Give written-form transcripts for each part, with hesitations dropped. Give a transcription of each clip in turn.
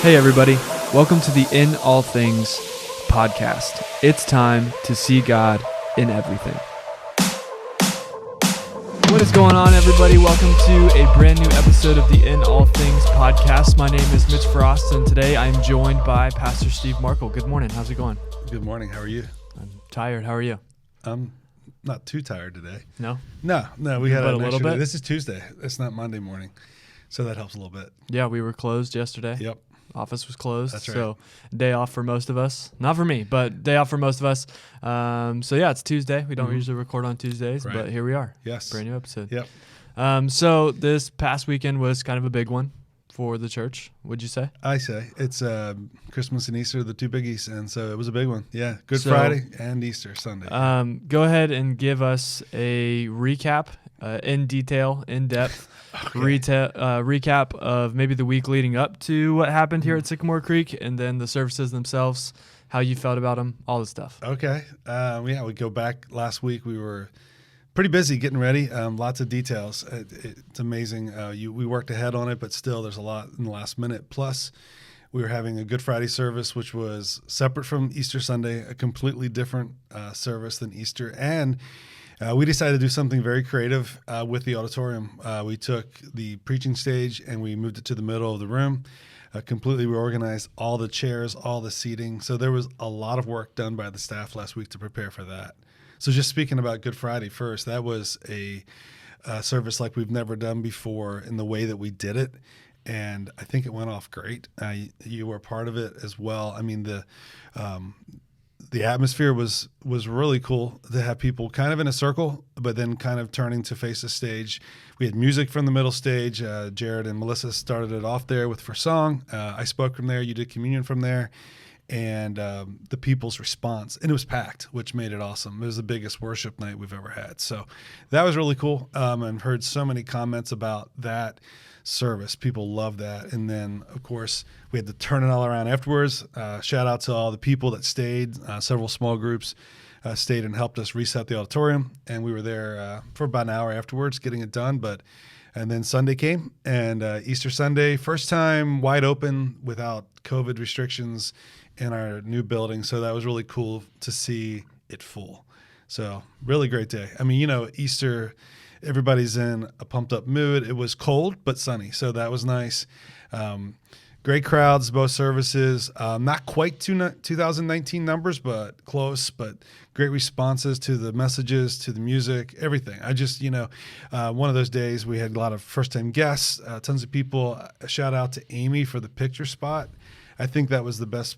Hey everybody, welcome to the In All Things podcast. It's time to see God in everything. What is going on, everybody? Welcome to a brand new episode of the In All Things podcast. My name is Mitch Frost, and today I am joined by Pastor Steve Markle. Good morning. How's it going? Good morning. How are you? I'm tired. How are you? I'm not too tired today. No? No. We had But a little bit? This is Tuesday. It's not Monday morning, so that helps a little bit. Yeah, we were closed yesterday. Yep. Office was closed. That's right. So day off for most of us. Not for me, but day off for most of us. So yeah, it's Tuesday. We don't usually record on Tuesdays, Right. but here we are. Yes. Brand new episode. Yep. So this past weekend was kind of a big one for the church, would you say? I say it's Christmas and Easter, the two biggies, and so it was a big one. Yeah. Good So, Friday and Easter Sunday. Go ahead and give us a recap, in detail, in depth. Recap of maybe the week leading up to what happened here at Sycamore Creek, and then the services themselves, how you felt about them, all the stuff. Okay. We go back last week. We were pretty busy getting ready. Lots of details. It's amazing. We worked ahead on it, but still there's a lot in the last minute. Plus, we were having a Good Friday service, which was separate from Easter Sunday, a completely different service than Easter. And we decided to do something very creative with the auditorium. We took the preaching stage and we moved it to the middle of the room, completely reorganized all the chairs, all the seating. So there was a lot of work done by the staff last week to prepare for that. So just speaking about Good Friday first, that was a service like we've never done before in the way that we did it. And I think it went off great. You were part of it as well. I mean, the atmosphere was really cool to have people kind of in a circle, but then kind of turning to face the stage. We had music from the middle stage. Jared and Melissa started it off there with for song. I spoke from there. You did communion from there. And the people's response. And it was packed, which made it awesome. It was the biggest worship night we've ever had. So that was really cool. I've heard so many comments about that service. People love that. And then, of course, we had to turn it all around afterwards. Shout out to all the people that stayed. Several small groups stayed and helped us reset the auditorium. And we were there for about an hour afterwards getting it done. And then Sunday came, and Easter Sunday, first time wide open without COVID restrictions in our new building. So that was really cool to see it full. So really great day. I mean, Easter, everybody's in a pumped up mood. It was cold, but sunny. So that was nice. Great crowds, both services. Not quite 2019 numbers, but close. But great responses to the messages, to the music, everything. I just, one of those days we had a lot of first-time guests, tons of people. A shout out to Amy for the picture spot. I think that was the best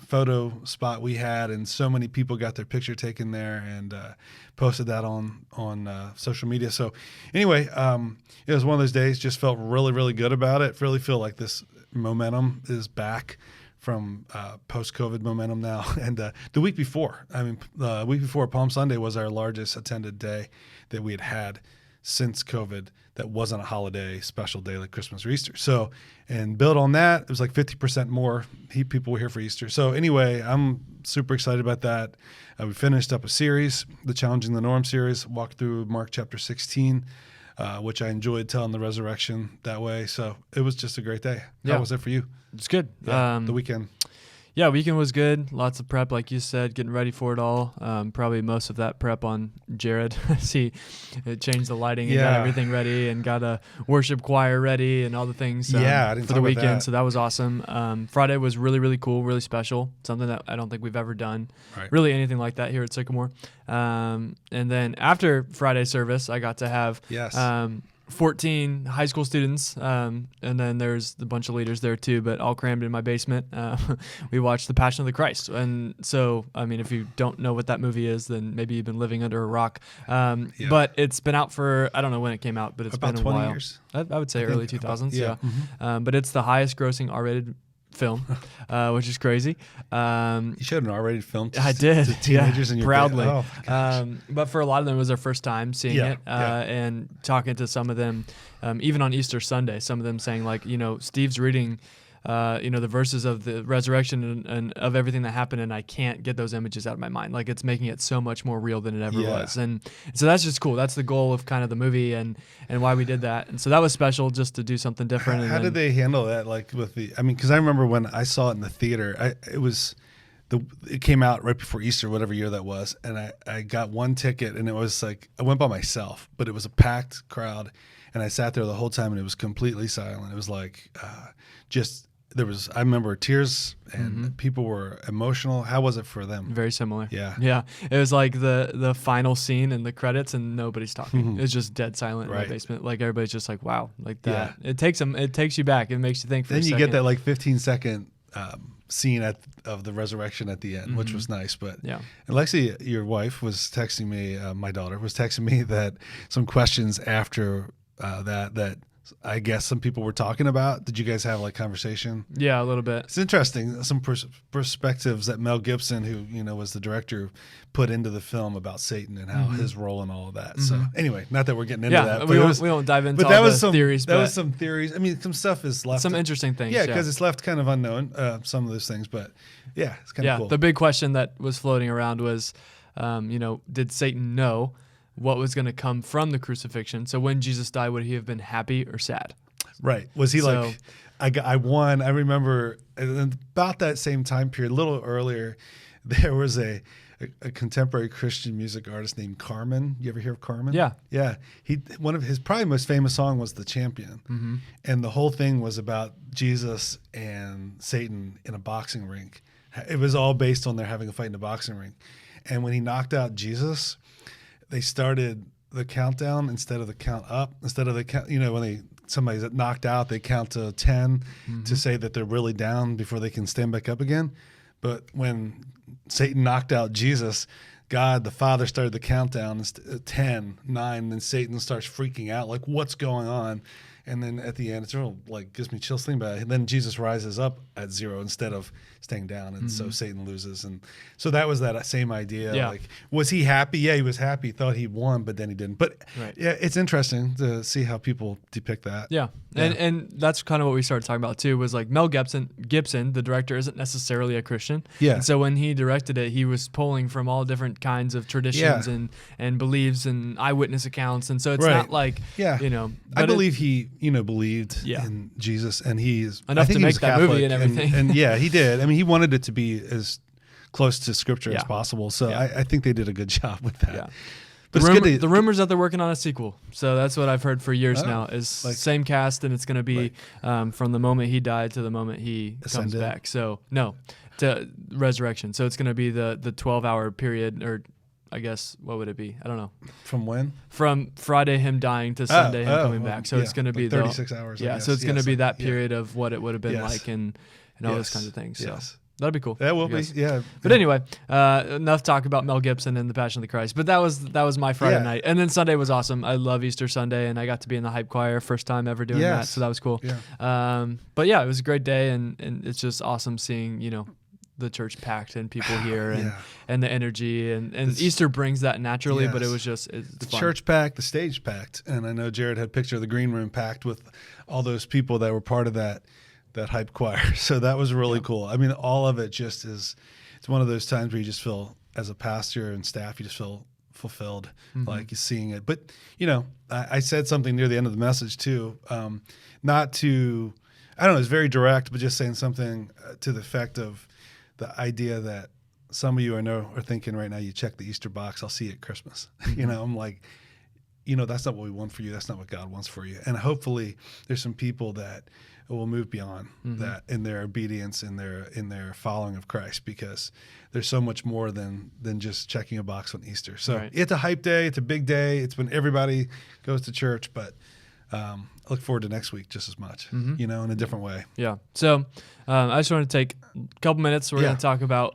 photo spot we had, and so many people got their picture taken there and posted that on social media. So anyway, it was one of those days. Just felt really, really good about it. Really feel like this momentum is back from post-COVID momentum now. And the week before Palm Sunday was our largest attended day that we had since COVID that wasn't a holiday special day like Christmas or Easter. So, and build on that, it was like 50% more people were here for Easter. So anyway, I'm super excited about that. We finished up a series, the Challenging the Norm series, walked through Mark chapter 16, which I enjoyed telling the resurrection that way. So it was just a great day. Yeah. How was it for you? It's good. Yeah, the weekend. Yeah, weekend was good. Lots of prep, like you said, getting ready for it all. Probably most of that prep on Jared. He changed the lighting and got everything ready and got a worship choir ready and all the things I didn't for the weekend. So that was awesome. Friday was really, really cool, really special. Something that I don't think we've ever done. Right. Really anything like that here at Sycamore. And then after Friday service, I got to have 14 high school students, and then there's a bunch of leaders there too, but all crammed in my basement. We watched The Passion of the Christ. And so, I mean, if you don't know what that movie is, then maybe you've been living under a rock. But it's been out for, I don't know when it came out, but it's about been a 20 while. years. I would say early 2000s, yeah. Mm-hmm. But it's the highest grossing R-rated film, which is crazy. You showed an R-rated film I did, to teenagers in your proudly. Oh, but for a lot of them, it was their first time seeing it, and talking to some of them, even on Easter Sunday, some of them saying like, Steve's reading the verses of the resurrection and of everything that happened, and I can't get those images out of my mind. Like, it's making it so much more real than it ever was. And so that's just cool. That's the goal of kind of the movie and why we did that. And so that was special, just to do something different. How did they handle that? Like because I remember when I saw it in the theater, it came out right before Easter, whatever year that was, and I got one ticket, and it was like I went by myself, but it was a packed crowd, and I sat there the whole time, and it was completely silent. It was like I remember tears, and people were emotional. How was it for them? Very similar. Yeah. It was like the final scene in the credits, and nobody's talking. It's just dead silent in the basement. Like, everybody's just like, wow, like that. Yeah. It takes you back. It makes you think for a second. Then you get that like 15-second scene of the resurrection at the end, which was nice. But and Lexi, your wife, was texting me, my daughter was texting me that some questions after that I guess some people were talking about. Did you guys have like conversation? Yeah, a little bit. It's interesting. Some perspectives that Mel Gibson, who was the director, put into the film about Satan and how his role in all of that. So anyway, not that we're getting into that. We won't dive into all the theories. That was some theories. I mean, some stuff is left. Some interesting things. Yeah, because it's left kind of unknown, some of those things. But yeah, it's kind of cool. The big question that was floating around was, did Satan know what was going to come from the crucifixion? So when Jesus died, would he have been happy or sad? Right. Was he like, I won? I remember about that same time period, a little earlier, there was a contemporary Christian music artist named Carmen. You ever hear of Carmen? Yeah. Yeah. One of his probably most famous song was The Champion. And the whole thing was about Jesus and Satan in a boxing rink. It was all based on their having a fight in a boxing ring. And when he knocked out Jesus, they started the countdown instead of the count up. Instead of the count, when somebody's knocked out, they count to 10 to say that they're really down before they can stand back up again. But when Satan knocked out Jesus, God the Father started the countdown 10, 9, then Satan starts freaking out, like, what's going on? And then at the end, it's real, like, gives me chills thinking about it. And then Jesus rises up at 0 instead of staying down, and so Satan loses. And so that was that same idea. Yeah. Like, was he happy? Yeah, he was happy. He thought he won, but then he didn't. But yeah, it's interesting to see how people depict that. Yeah. And that's kind of what we started talking about too, was like Mel Gibson, the director, isn't necessarily a Christian. Yeah. And so when he directed it, he was pulling from all different kinds of traditions and beliefs and eyewitness accounts. And so it's not like, I believe he, believed in Jesus, and he's enough to make that movie and everything. And yeah, he did. I mean, he wanted it to be as close to scripture as possible. So I think they did a good job with that. Yeah. But the rumors that they're working on a sequel. So that's what I've heard for years now, is like, same cast, and it's going to be from the moment he died to the moment he comes back. So to resurrection. So it's going to be the 12-hour period, or I guess, what would it be? I don't know. From when? From Friday him dying to Sunday him coming back. So it's going to be 36 hours. Yeah, so it's going to be that period of what it would have been like and all those kinds of things. So that'll be cool. That will be, yeah. But anyway, enough talk about Mel Gibson and the Passion of the Christ. But that was my Friday night. And then Sunday was awesome. I love Easter Sunday, and I got to be in the hype choir, first time ever doing that. So that was cool. Yeah. But yeah, it was a great day, and it's just awesome seeing, the church packed and people here and the energy and Easter brings that naturally, but it was just it's fun. Church packed, the stage packed, and I know Jared had a picture of the green room packed with all those people that were part of that hype choir. So that was really cool. I mean, all of it just it's one of those times where you just feel, as a pastor and staff, you just feel fulfilled, like you're seeing it. But I said something near the end of the message too, not to, I don't know, it's very direct, but just saying something to the effect of the idea that some of you I know are thinking right now, you check the Easter box, I'll see you at Christmas. I'm like, that's not what we want for you. That's not what God wants for you. And hopefully there's some people that will move beyond that in their obedience, in their following of Christ, because there's so much more than just checking a box on Easter. So it's a hype day. It's a big day. It's when everybody goes to church, but I look forward to next week just as much, in a different way. Yeah. So I just want to take a couple minutes. We're going to talk about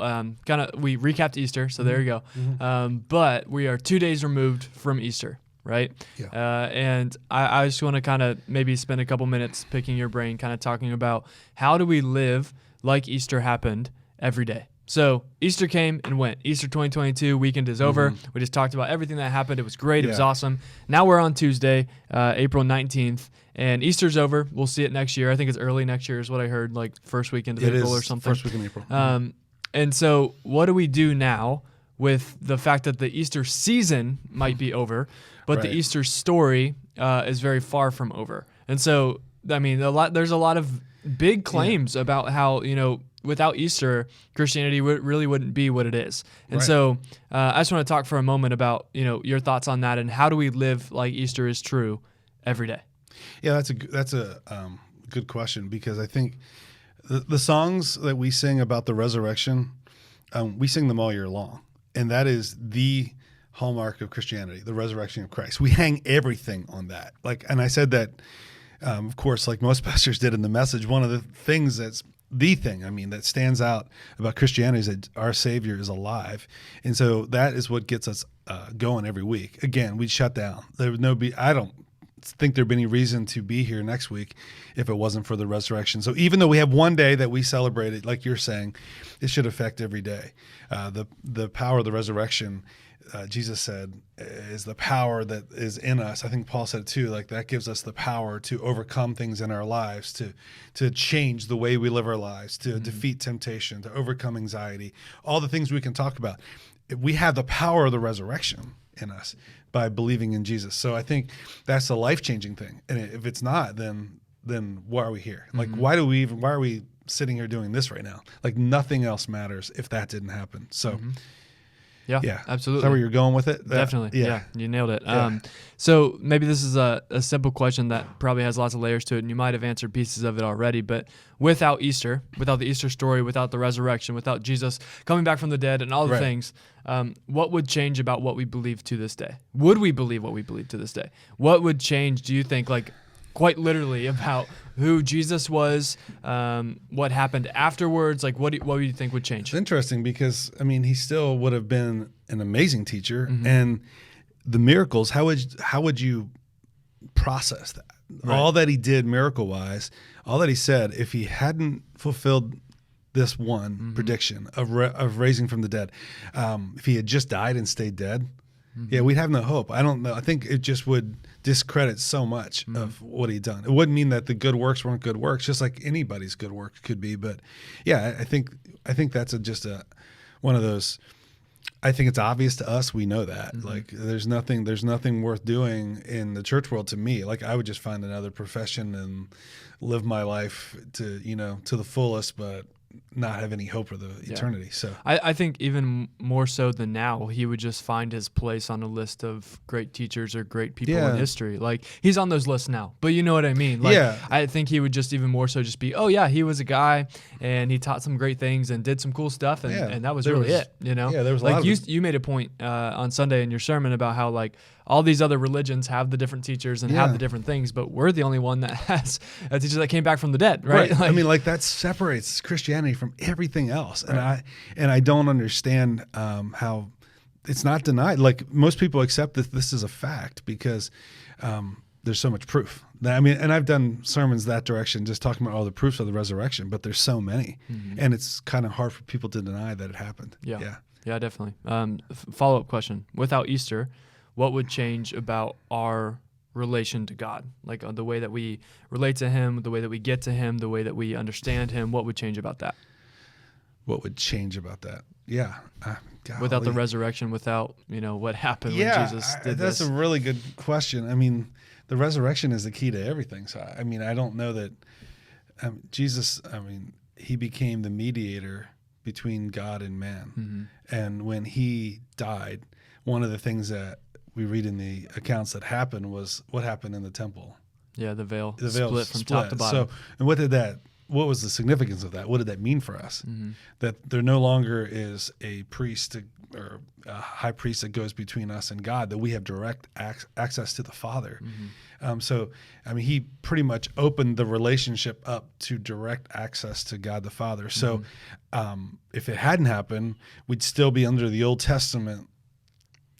we recapped Easter. So there you go. But we are 2 days removed from Easter, right? Yeah. And I just want to kind of maybe spend a couple minutes picking your brain, kind of talking about how do we live like Easter happened every day. So Easter came and went. Easter 2022 weekend is over. We just talked about everything that happened. It was great. It was awesome. Now we're on Tuesday, April 19th, and Easter's over. We'll see it next year. I think it's early next year is what I heard, like first weekend of April or something. First week in April. And so what do we do now with the fact that the Easter season might be over, but the Easter story is very far from over? And so, I mean, there's a lot of big claims about how, without Easter, Christianity really wouldn't be what it is. And so I just want to talk for a moment about, your thoughts on that and how do we live like Easter is true every day? Yeah, that's a good question, because I think the songs that we sing about the resurrection, we sing them all year long. And that is the hallmark of Christianity, the resurrection of Christ. We hang everything on that. And I said that, of course, like most pastors did in the message, one of the things that stands out about Christianity is that our Savior is alive. And so that is what gets us going every week. Again, we'd shut down. I don't think there'd be any reason to be here next week if it wasn't for the resurrection. So even though we have one day that we celebrate it, like you're saying, it should affect every day. The power of the resurrection, Jesus said, is the power that is in us. I think Paul said too, that gives us the power to overcome things in our lives, to change the way we live our lives, to defeat temptation, to overcome anxiety, all the things we can talk about. We have the power of the resurrection in us by believing in Jesus. So I think that's a life-changing thing. And if it's not, then why are we here? Why are we sitting here doing this right now? Nothing else matters if that didn't happen. So Yeah, absolutely. Is that where you're going with it? Definitely. Yeah, you nailed it. Yeah. So maybe this is a simple question that probably has lots of layers to it, and you might have answered pieces of it already. But without Easter, without the Easter story, without the resurrection, without Jesus coming back from the dead and all the things, what would change about what we believe to this day? Would we believe what we believe to this day? What would change, do you think, quite literally about who Jesus was, what happened afterwards? What do you think would change? It's interesting because, he still would have been an amazing teacher. And the miracles, how would you process that? Right. All that he did miracle-wise, all that he said, if he hadn't fulfilled this one prediction of raising from the dead, if he had just died and stayed dead, we'd have no hope. I don't know. I think it just would discredit so much of what he'd done. It wouldn't mean that the good works weren't good works, just like anybody's good work could be. But yeah, I think that's just one of those. I think it's obvious to us. We know that. There's nothing worth doing in the church world to me. I would just find another profession and live my life to the fullest, but not have any hope for the eternity. So I think even more so than now, he would just find his place on a list of great teachers or great people in history. He's on those lists now, but you know what I mean? I think he would just even more so just be, he was a guy and he taught some great things and did some cool stuff. And that was really it, Yeah, there was a lot of you made a point on Sunday in your sermon about how all these other religions have the different teachers and have the different things, but we're the only one that has a teacher that came back from the dead, right? That separates Christianity from everything else. Right. And I don't understand how it's not denied. Most people accept that this is a fact because there's so much proof. And I've done sermons that direction, just talking about all the proofs of the resurrection, but there's so many. And it's kind of hard for people to deny that it happened. Yeah, definitely. Follow-up question. Without Easter, what would change about our relation to God? The way that we relate to him, the way that we get to him, the way that we understand him, what would change about that? What would change about that? Yeah. Without the resurrection, without, what happened when Jesus did this? That's a really good question. The resurrection is the key to everything. So, I don't know that Jesus, he became the mediator between God and man. And when he died, one of the things that we read in the accounts that happened was what happened in the temple. Yeah, the veil split from top to bottom. So, and what was the significance of that? What did that mean for us? That there no longer is a priest or a high priest that goes between us and God, that we have direct access to the Father. He pretty much opened the relationship up to direct access to God the Father. So if it hadn't happened, we'd still be under the Old Testament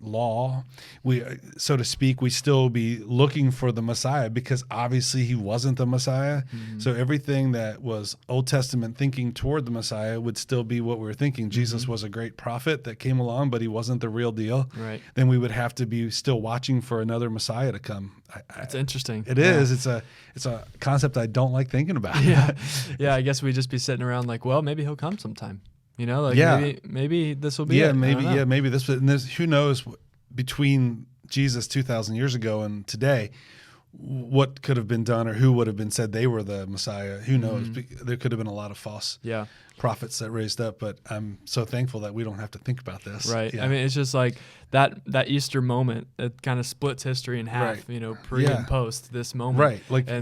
law, we, so to speak, we still be looking for the Messiah, because obviously he wasn't the Messiah. Mm-hmm. So everything that was Old Testament thinking toward the Messiah would still be what we were thinking. Mm-hmm. Jesus was a great prophet that came along, but he wasn't the real deal. Right. Then we would have to be still watching for another Messiah to come. It's interesting. It is. It's a concept I don't like thinking about. Yeah. Yeah. I guess we'd just be sitting around like, well, maybe he'll come sometime. You know, like maybe this will be it. Maybe this. And there's, who knows, between Jesus 2,000 years ago and today, what could have been done, or who would have been said they were the Messiah. Who knows? Mm-hmm. There could have been a lot of false prophets that raised up, but I'm so thankful that we don't have to think about this. Right. Yeah. I mean, it's just like that Easter moment, it kind of splits history in half, right. You know, pre and post this moment. Right. Like, I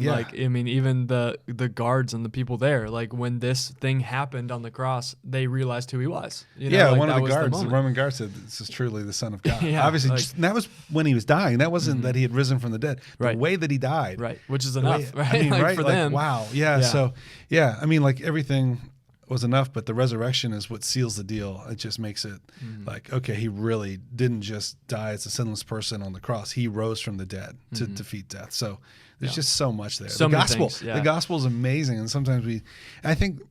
mean, even the guards and the people there, like when this thing happened on the cross, they realized who he was. You know, like one of the guards, the Roman guard, said, "This is truly the Son of God." Obviously, that was when he was dying. That wasn't that he had risen from the dead. The way that he died. Right. Which is enough, right? I mean, like right? For like, them. Wow. Yeah. So, I mean, like everything was enough, but the resurrection is what seals the deal. It just makes it like, okay, he really didn't just die as a sinless person on the cross. He rose from the dead to defeat death. So there's just so much there. So the gospel, the gospel is amazing. And sometimes I think,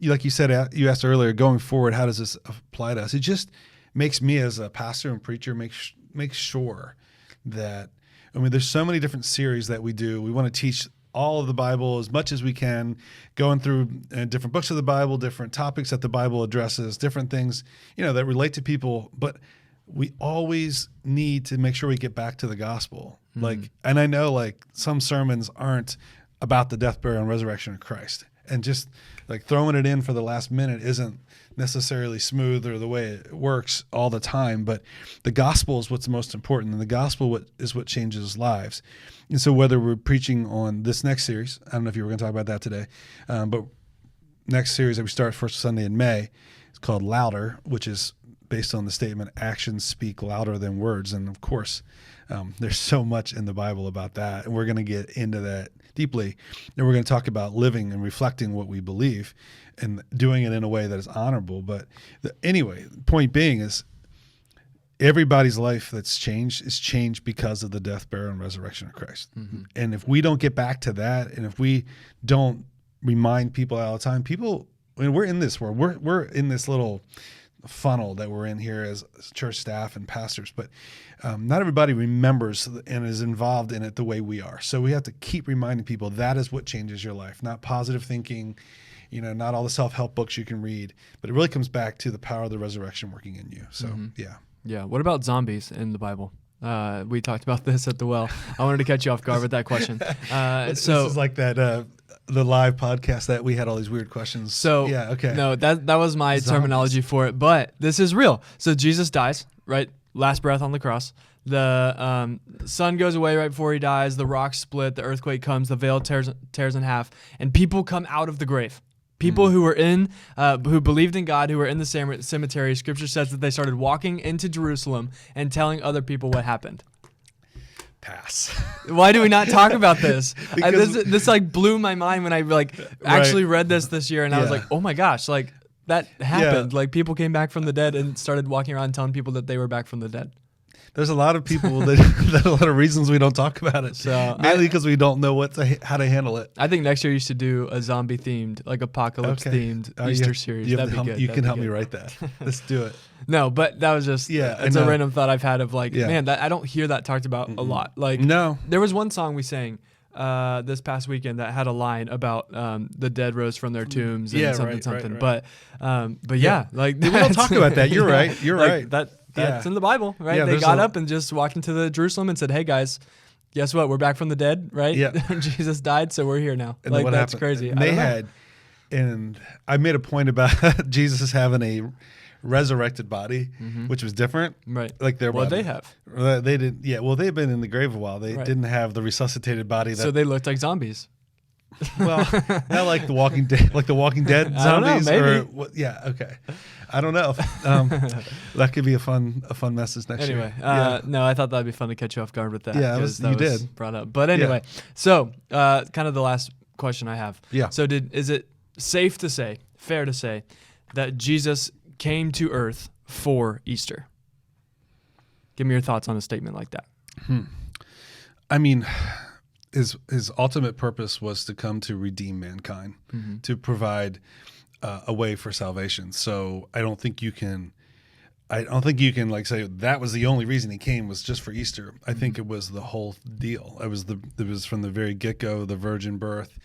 like you said, you asked earlier, going forward, how does this apply to us? It just makes me as a pastor and preacher make sure that, I mean, there's so many different series that we do. We want to teach all of the Bible as much as we can, going through different books of the Bible, different topics that the Bible addresses, different things, that relate to people. But we always need to make sure we get back to the gospel. Mm-hmm. Like, and I know like some sermons aren't about the death, burial, and resurrection of Christ. And just like throwing it in for the last minute isn't necessarily smooth or the way it works all the time. But the gospel is what's most important, and the gospel is what changes lives. And so whether we're preaching on this next series, I don't know if you were going to talk about that today, but next series that we start first Sunday in May, it's called Louder, which is based on the statement, actions speak louder than words. And of course, there's so much in the Bible about that. And we're going to get into that deeply. And we're going to talk about living and reflecting what we believe and doing it in a way that is honorable. But anyway, the point being is everybody's life that's changed is changed because of the death, burial, and resurrection of Christ. Mm-hmm. And if we don't get back to that, and if we don't remind people all the time, we're in this world, we're in this little funnel that we're in here as church staff and pastors, but not everybody remembers and is involved in it the way we are. So we have to keep reminding people that is what changes your life, not positive thinking, not all the self-help books you can read, but it really comes back to the power of the resurrection working in you. So, Yeah. What about zombies in the Bible? We talked about this at the well. I wanted to catch you off guard with that question. This is like that the live podcast that we had all these weird questions. So no, that was my terminology for it, but this is real. So Jesus dies, right? Last breath on the cross. The sun goes away right before he dies. The rocks split. The earthquake comes. The veil tears in half, and people come out of the grave. People who were who believed in God, who were in the cemetery. Scripture says that they started walking into Jerusalem and telling other people what happened. Pass. Why do we not talk about this? This like blew my mind when I actually read this year, and I was like, oh my gosh, like that happened. Like people came back from the dead and started walking around telling people that they were back from the dead. There's a lot of people that a lot of reasons we don't talk about it. So mainly because we don't know how to handle it. I think next year you should do a zombie themed, like apocalypse themed Easter series. That'd be good. You can help me write that. Let's do it. No, but that was just it's a random thought I've had of like, man, I don't hear that talked about a lot. Like, no, there was one song we sang this past weekend that had a line about the dead rose from their tombs and something. Right. But yeah, like we don't talk about that. You're right. You're like, right. That's in the Bible, right? Yeah, they got up and just walked into the Jerusalem and said, "Hey guys, guess what? We're back from the dead, right? Yeah. Jesus died, so we're here now." And like that's happened? crazy. And I made a point about Jesus having a resurrected body, which was different, right? Like their body. They have. They did. Yeah. Well, they've been in the grave a while. They didn't have the resuscitated body. So they looked like zombies. Well, not like the Walking Dead, zombies. I don't know, maybe. Okay. I don't know. That could be a fun message next year. Anyway, no, I thought that'd be fun to catch you off guard with that. Yeah, you did brought up. But anyway, so kind of the last question I have. Yeah. So is it fair to say, that Jesus came to Earth for Easter? Give me your thoughts on a statement like that. I mean, his ultimate purpose was to come to redeem mankind, to provide a way for salvation. So I don't think you can like say that was the only reason he came was just for Easter. I think it was the whole deal. It was from the very get-go, the virgin birth,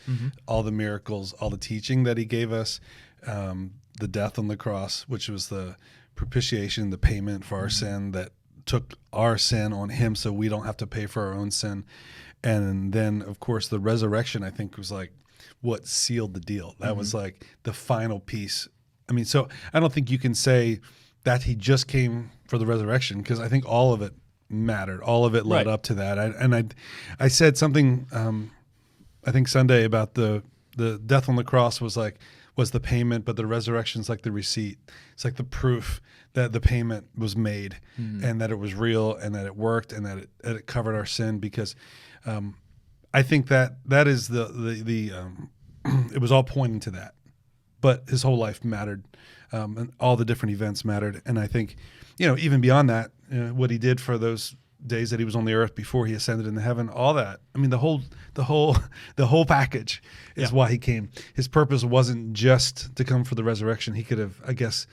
all the miracles, all the teaching that he gave us, the death on the cross, which was the propitiation, the payment for our sin that took our sin on him so we don't have to pay for our own sin. And then, of course, the resurrection, I think, was like what sealed the deal. That was like the final piece. I mean, so I don't think you can say that he just came for the resurrection, because I think all of it mattered. All of it led up to that. I said something, I think Sunday, about the death on the cross was the payment, but the resurrection's like the receipt. It's like the proof that the payment was made and that it was real and that it worked and that it covered our sin. Because I think that is the it was all pointing to that. But his whole life mattered, and all the different events mattered. And I think, even beyond that, what he did for those days that he was on the earth before he ascended into heaven, all that. I mean, the whole package is why he came. His purpose wasn't just to come for the resurrection. He could have, I guess,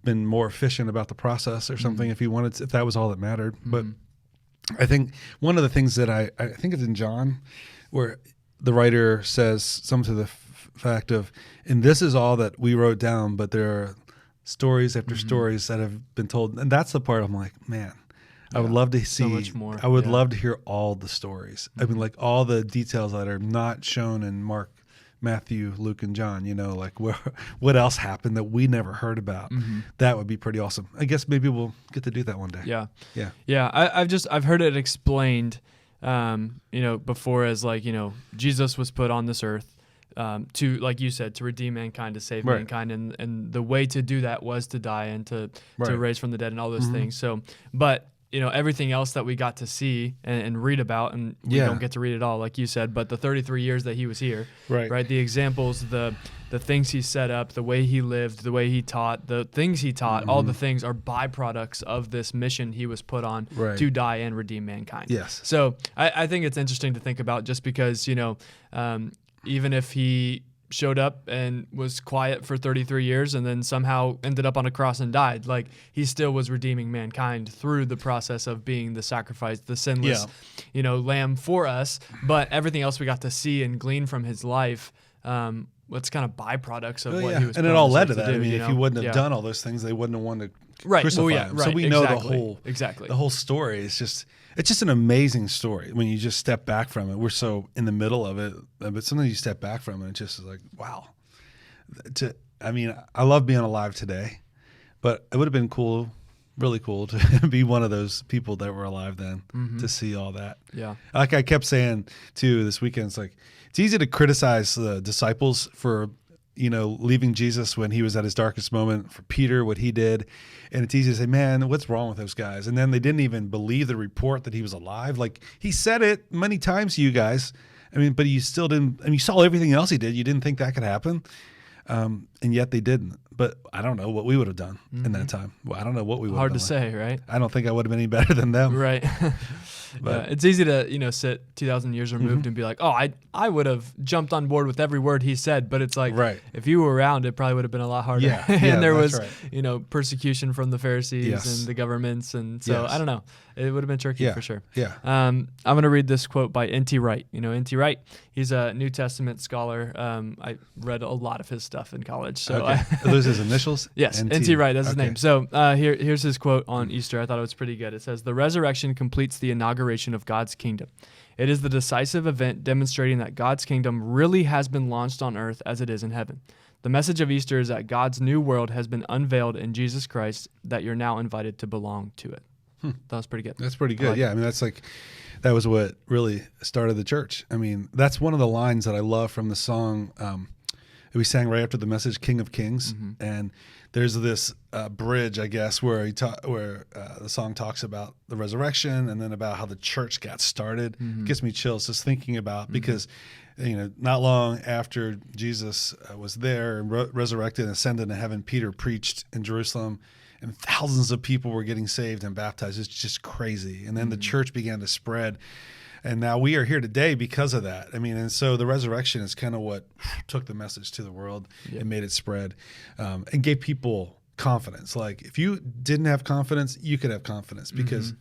been more efficient about the process or something if he wanted to, if that was all that mattered. But I think one of the things that I think it's in John, where the writer says something to the fact of, and this is all that we wrote down, but there are stories after stories that have been told. And that's the part I'm like, man, I would love to see so much more. I would love to hear all the stories. I mean, like all the details that are not shown in Mark, Matthew, Luke, and John, like what else happened that we never heard about. That would be pretty awesome. I guess maybe we'll get to do that one day. Yeah. I've heard it explained, before as like, Jesus was put on this earth to, like you said, to redeem mankind, to save mankind, and the way to do that was to die and to raise from the dead and all those things. So, but everything else that we got to see and read about, and we don't get to read it all, like you said, but the 33 years that he was here, right? The examples, the things he set up, the way he lived, the way he taught, the things he taught, all the things are byproducts of this mission he was put on to die and redeem mankind. Yes. So I think it's interesting to think about, just because, even if he showed up and was quiet for 33 years and then somehow ended up on a cross and died, like he still was redeeming mankind through the process of being the sacrifice, the sinless, lamb for us. But everything else we got to see and glean from his life, what's kind of byproducts of what he was. And it all led to that. I mean, if he wouldn't have done all those things, they wouldn't have wanted to crucify him. So we know the whole story. It's just an amazing story when you just step back from it. We're so in the middle of it, but sometimes you step back from it and it's just like, wow. I love being alive today, but it would have been really cool to be one of those people that were alive then, to see all that. Yeah. Like I kept saying too this weekend, it's easy to criticize the disciples for leaving Jesus when he was at his darkest moment, for Peter, what he did. And it's easy to say, man, what's wrong with those guys? And then they didn't even believe the report that he was alive. Like, he said it many times to you guys. But you still didn't, you saw everything else he did. You didn't think that could happen. And yet they didn't. But I don't know what we would have done in that time. Well, I don't know what we would have done. Hard to say, right? I don't think I would have been any better than them. Right. But it's easy to, sit 2,000 years removed and be like, oh, I would have jumped on board with every word he said. But it's like, if you were around, it probably would have been a lot harder. Yeah. And there was, persecution from the Pharisees and the governments. And so I don't know. It would have been tricky for sure. Yeah. I'm going to read this quote by N.T. Wright. N.T. Wright, he's a New Testament scholar. I read a lot of his stuff in college. So Are those his initials? Yes, N.T. Wright, that's his name. So here's his quote on Easter. I thought it was pretty good. It says, "The resurrection completes the inauguration of God's kingdom. It is the decisive event demonstrating that God's kingdom really has been launched on earth as it is in heaven. The message of Easter is that God's new world has been unveiled in Jesus Christ, that you're now invited to belong to it." That was pretty good. That's pretty good. That was what really started the church. That's one of the lines that I love from the song that we sang right after the message, King of Kings. And there's this bridge, I guess, where the song talks about the resurrection and then about how the church got started. It gives me chills just thinking about, because not long after Jesus was there and resurrected and ascended into heaven, Peter preached in Jerusalem. and thousands of people were getting saved and baptized. It's just crazy. And then the church began to spread. And now we are here today because of that. I mean, and so the resurrection is kind of what took the message to the world and made it spread, and gave people confidence. Like if you didn't have confidence, you could have confidence because,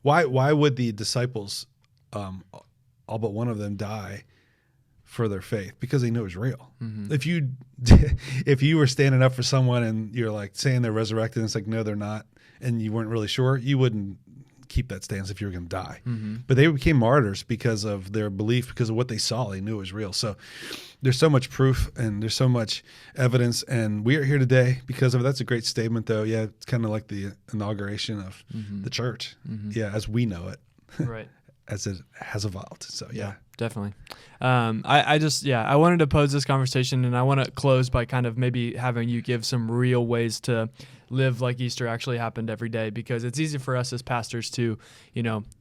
why would the disciples, all but one of them, die for their faith? Because they knew it was real. If you were standing up for someone and you're like saying they're resurrected and it's like, no, they're not, and you weren't really sure, you wouldn't keep that stance if you were going to die. But they became martyrs because of their belief, because of what they saw. They knew it was real. So there's so much proof and there's so much evidence, and we are here today because of it. That's a great statement, though. Yeah, it's kind of like the inauguration of the church. Yeah, as we know it. Right. As it has evolved. So yeah. Definitely. I wanted to pose this conversation, and I want to close by kind of maybe having you give some real ways to live like Easter actually happened every day, because it's easy for us as pastors to,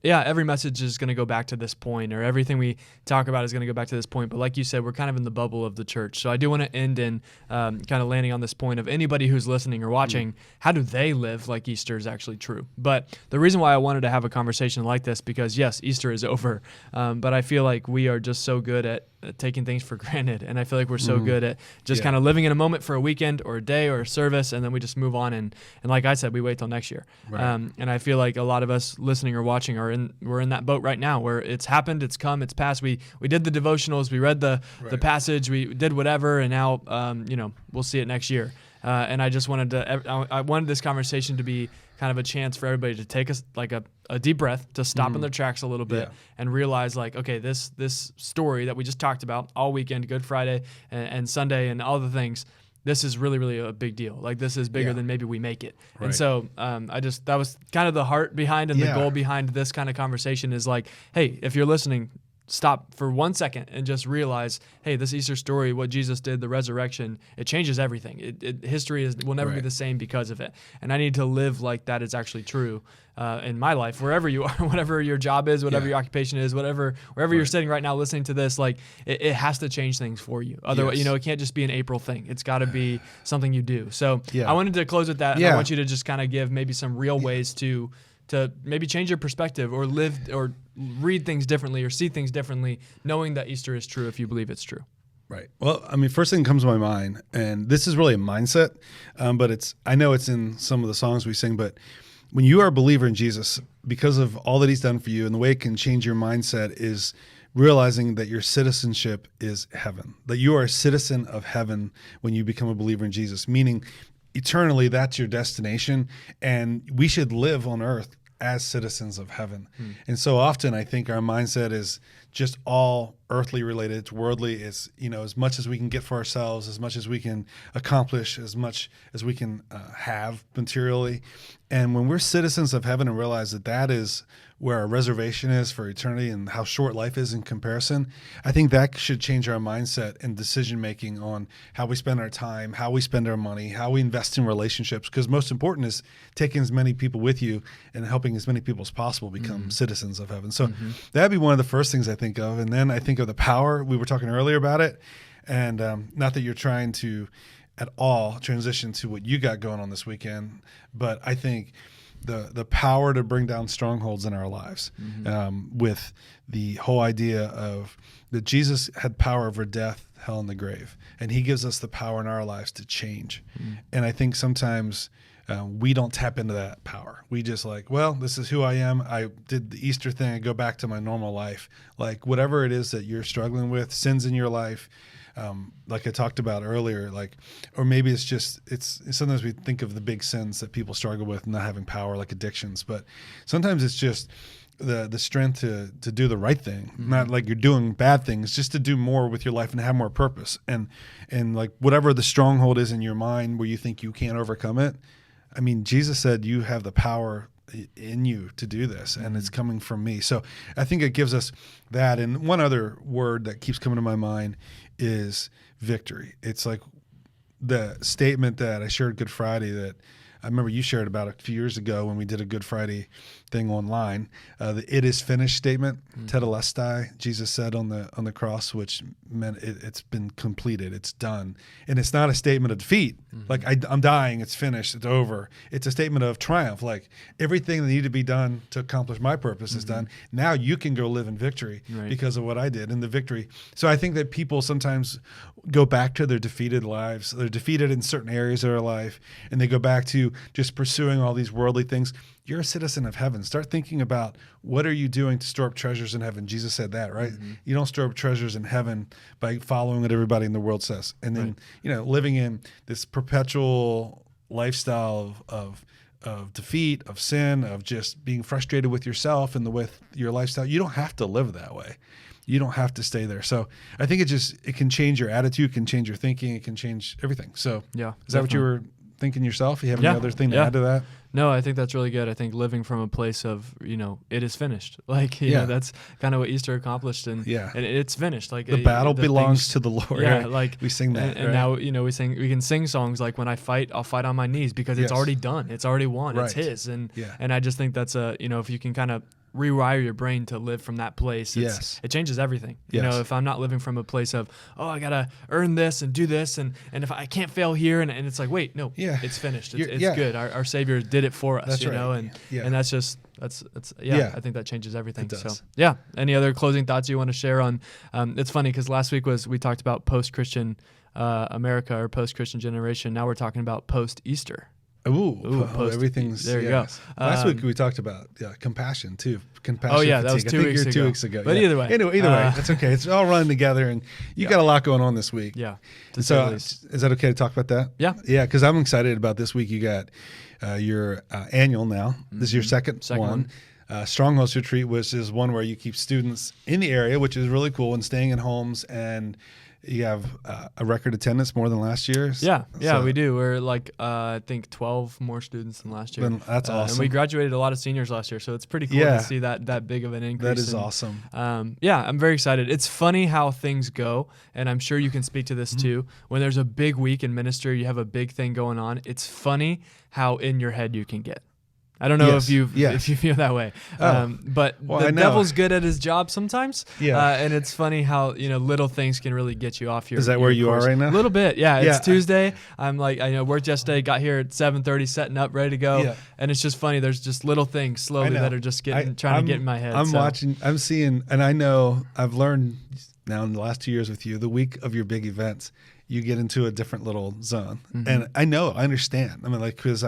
every message is going to go back to this point, or everything we talk about is going to go back to this point. But like you said, we're kind of in the bubble of the church. So I do want to end in kind of landing on this point of anybody who's listening or watching, how do they live like Easter is actually true? But the reason why I wanted to have a conversation like this, because yes, Easter is over, but I feel like we are just so good at taking things for granted. And I feel like we're so good at just kind of living in a moment for a weekend or a day or a service, and then we just move on. And like I said, we wait till next year. Right. And I feel like a lot of us listening or watching we're in that boat right now where it's happened, it's come, it's passed. We did the devotionals, we read the passage, we did whatever, and now, we'll see it next year. And I just wanted I wanted this conversation to be kind of a chance for everybody to take a deep breath, to stop in their tracks a little bit and realize, like, okay, this story that we just talked about all weekend, Good Friday and Sunday and all the things, this is really, really a big deal. Like, this is bigger than maybe we make it. Right. And so that was kind of the heart behind and the goal behind this kind of conversation is like, hey, if you're listening, stop for 1 second and just realize, hey, this Easter story, what Jesus did, the resurrection, it changes everything. History will never be the same because of it. And I need to live like that is actually true in my life, wherever you are, whatever your job is, whatever your occupation is, wherever you're sitting right now listening to this, like it has to change things for you. Otherwise, it can't just be an April thing. It's got to be something you do. So I wanted to close with that. And I want you to just kind of give maybe some real ways to maybe change your perspective or live or read things differently or see things differently, knowing that Easter is true if you believe it's true. Right. Well, I mean, first thing comes to my mind, and this is really a mindset, but I know it's in some of the songs we sing, but when you are a believer in Jesus, because of all that he's done for you, and the way it can change your mindset is realizing that your citizenship is heaven, that you are a citizen of heaven when you become a believer in Jesus, meaning eternally that's your destination, and we should live on earth as citizens of heaven. And so often I think our mindset is just all earthly related. It's worldly. It's, as much as we can get for ourselves, as much as we can accomplish, as much as we can have materially. And when we're citizens of heaven and realize that is where our reservation is for eternity and how short life is in comparison, I think that should change our mindset and decision-making on how we spend our time, how we spend our money, how we invest in relationships, because most important is taking as many people with you and helping as many people as possible become citizens of heaven. So that'd be one of the first things I think of. And then I think of the power. We were talking earlier about it. And not that you're trying to at all transition to what you got going on this weekend, but I think the power to bring down strongholds in our lives, with the whole idea of that Jesus had power over death, hell, and the grave, and he gives us the power in our lives to change. And I think sometimes we don't tap into that power. We just this is who I am. I did the Easter thing. I go back to my normal life. Like whatever it is that you're struggling with, sins in your life, like I talked about earlier, or maybe it's sometimes we think of the big sins that people struggle with not having power, like addictions, but sometimes it's just the strength to do the right thing, not like you're doing bad things, just to do more with your life and have more purpose. And like whatever the stronghold is in your mind where you think you can't overcome it, I mean, Jesus said you have the power in you to do this, and it's coming from me. So I think it gives us that. And one other word that keeps coming to my mind is victory. It's like the statement that I shared Good Friday that I remember you shared about it a few years ago when we did a Good Friday thing online. The "It is finished" statement, tetelestai, Jesus said on the cross, which meant it's been completed, it's done, and it's not a statement of defeat. Like I'm dying, it's finished, it's over. It's a statement of triumph. Like everything that needed to be done to accomplish my purpose is done. Now you can go live in victory because of what I did in the victory. So I think that people sometimes go back to their defeated lives. They're defeated in certain areas of their life, and they go back to just pursuing all these worldly things. You're a citizen of heaven. Start thinking about what are you doing to store up treasures in heaven. Jesus said that, right? You don't store up treasures in heaven by following what everybody in the world says. And then, living in this perpetual lifestyle of defeat, of sin, of just being frustrated with yourself and with your lifestyle. You don't have to live that way. You don't have to stay there. So I think it can change your attitude, it can change your thinking, it can change everything. So is that what you were thinking yourself? You have any other thing to add to that? No, I think that's really good. I think living from a place of, it is finished. Like, you know, that's kind of what Easter accomplished. And it's finished. Like the battle belongs to the Lord. Yeah. Right? Like we sing that. And now, we can sing songs like, when I fight, I'll fight on my knees, because it's already done. It's already won. Right. It's his. And I just think that's if you can kind of rewire your brain to live from that place, it changes everything. You know, if I'm not living from a place of, I gotta earn this and do this, and if I can't fail here, and it's like, wait, no, it's finished. It's good. Our Savior did it for us. That's you right. know, and that's I think that changes everything. So any other closing thoughts you want to share on? It's funny because last week we talked about post-Christian America or post-Christian generation. Now we're talking about post-Easter. Everything's there. You go. Last week we talked about compassion too. Compassion. That was 2 weeks ago. 2 weeks ago. But either way, either way, that's okay. It's all running together, and you got a lot going on this week. Yeah. So is that okay to talk about that? Yeah. Yeah, because I'm excited about this week. You got your annual now. This is your second one. Strongholds Retreat, which is one where you keep students in the area, which is really cool, and staying in homes, and you have a record attendance more than last year. So, we do. We're like I think 12 more students than last year. That's awesome. And we graduated a lot of seniors last year, so it's pretty cool to see that big of an increase. That is awesome. I'm very excited. It's funny how things go, and I'm sure you can speak to this too. When there's a big week in ministry, you have a big thing going on. It's funny how in your head you can get. I don't know if you feel that way, but the devil's good at his job sometimes. And it's funny how little things can really get you off your. Is that where you are right now? A little bit, It's Tuesday. I'm like, worked yesterday, got here at 7:30, setting up, ready to go, and it's just funny. There's just little things slowly that are just trying to get in my head. I'm seeing, and I know I've learned now in the last 2 years with you, the week of your big events, you get into a different little zone, and I understand. I mean, like, because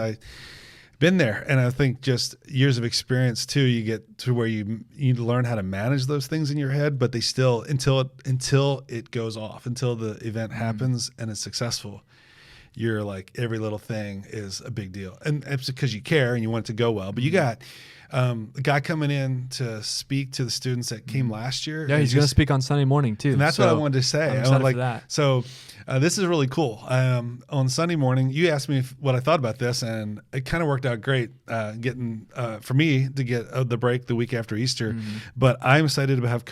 been there, and I think just years of experience too, you get to where you need to learn how to manage those things in your head, but they still until it goes off, until the event happens and it's successful, you're like, every little thing is a big deal, and it's because you care and you want it to go well. But you got a guy coming in to speak to the students that came last year. Yeah, he's going to speak on Sunday morning too. And that's what I wanted to say. I'm excited for that. So this is really cool. On Sunday morning, you asked me what I thought about this, and it kind of worked out great getting for me to get the break the week after Easter. But I'm excited to have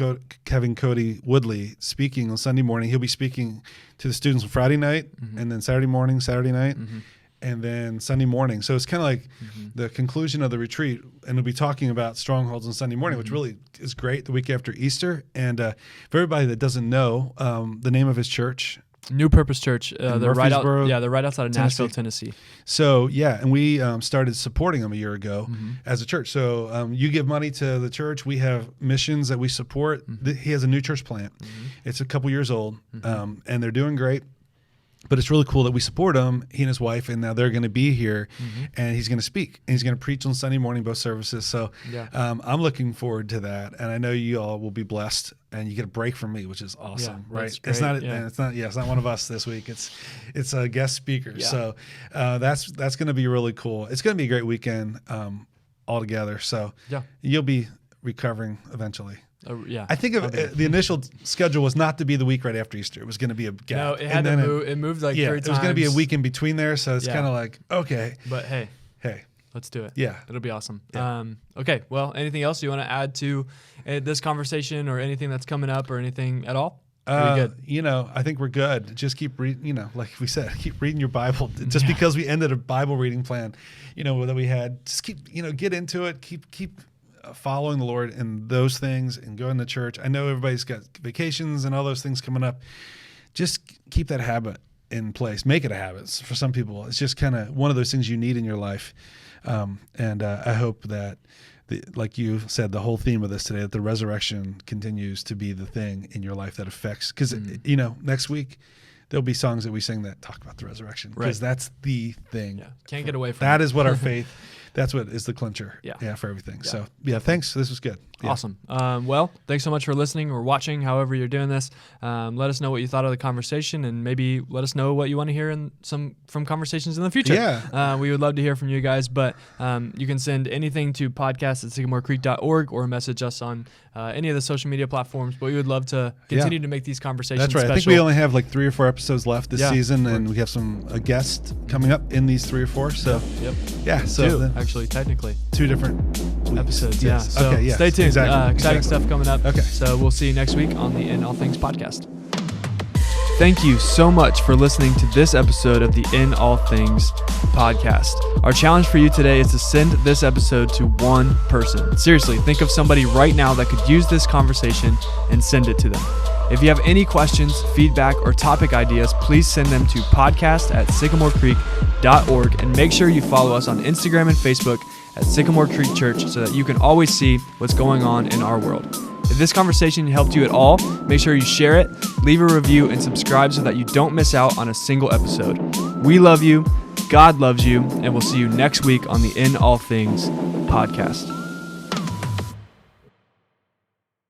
having Cody Woodley speaking on Sunday morning. He'll be speaking to the students on Friday night, and then Saturday morning, Saturday night. And then Sunday morning. So it's kind of like the conclusion of the retreat, and we'll be talking about strongholds on Sunday morning, which really is great the week after Easter. And for everybody that doesn't know, the name of his church, New Purpose Church, they're right outside of Nashville, Tennessee. So and we started supporting them a year ago as a church. So you give money to the church. We have missions that we support. He has a new church plant. It's a couple years old, and they're doing great. But it's really cool that we support him, he and his wife, and now they're going to be here, and he's going to speak, and he's going to preach on Sunday morning, both services. So I'm looking forward to that, and I know you all will be blessed, and you get a break from me, which is awesome, right? It's not, it's not one of us this week. It's a guest speaker. So that's going to be really cool. It's going to be a great weekend all together. So you'll be recovering eventually. I think the initial schedule was not to be the week right after Easter. It was going to be a gap. No, it had to move. It moved like 3 times. It was going to be a week in between there, so it's kind of like, okay. But hey, let's do it. Yeah. It'll be awesome. Okay, well, anything else you want to add to this conversation, or anything that's coming up, or anything at all? good? I think we're good. Just keep reading, like we said, keep reading your Bible. Just because we ended a Bible reading plan, that we had, just keep, get into it. Keep following the Lord in those things and going to church. I know everybody's got vacations and all those things coming up. Just keep that habit in place. Make it a habit. For some people, it's just kind of one of those things you need in your life. And I hope that, like you said, the whole theme of this today, that the resurrection continues to be the thing in your life that affects. Because, next week, there'll be songs that we sing that talk about the resurrection. Because that's the thing. Yeah. Can't get away from that. That is what our faith, that's what is the clincher for everything. Yeah. So, thanks. This was good. Yeah. Awesome. Well, thanks so much for listening or watching, however you're doing this. Let us know what you thought of the conversation, and maybe let us know what you want to hear from conversations in the future. Yeah. We would love to hear from you guys, but you can send anything to podcast@sycamorecreek.org or message us on any of the social media platforms. But we would love to continue to make these conversations That's right. special. I think we only have like 3 or 4 episodes left this season, and we have a guest coming up in these 3 or 4. So, so 2, actually, technically. 2 different episodes. Yes. So Okay, stay tuned. Exciting stuff coming up. Okay. So we'll see you next week on the In All Things podcast. Thank you so much for listening to this episode of the In All Things podcast. Our challenge for you today is to send this episode to one person. Seriously, think of somebody right now that could use this conversation and send it to them. If you have any questions, feedback, or topic ideas, please send them to podcast@sycamorecreek.org, and make sure you follow us on Instagram and Facebook at Sycamore Creek Church so that you can always see what's going on in our world. If this conversation helped you at all, make sure you share it, leave a review, and subscribe so that you don't miss out on a single episode. We love you, God loves you, and we'll see you next week on the In All Things podcast.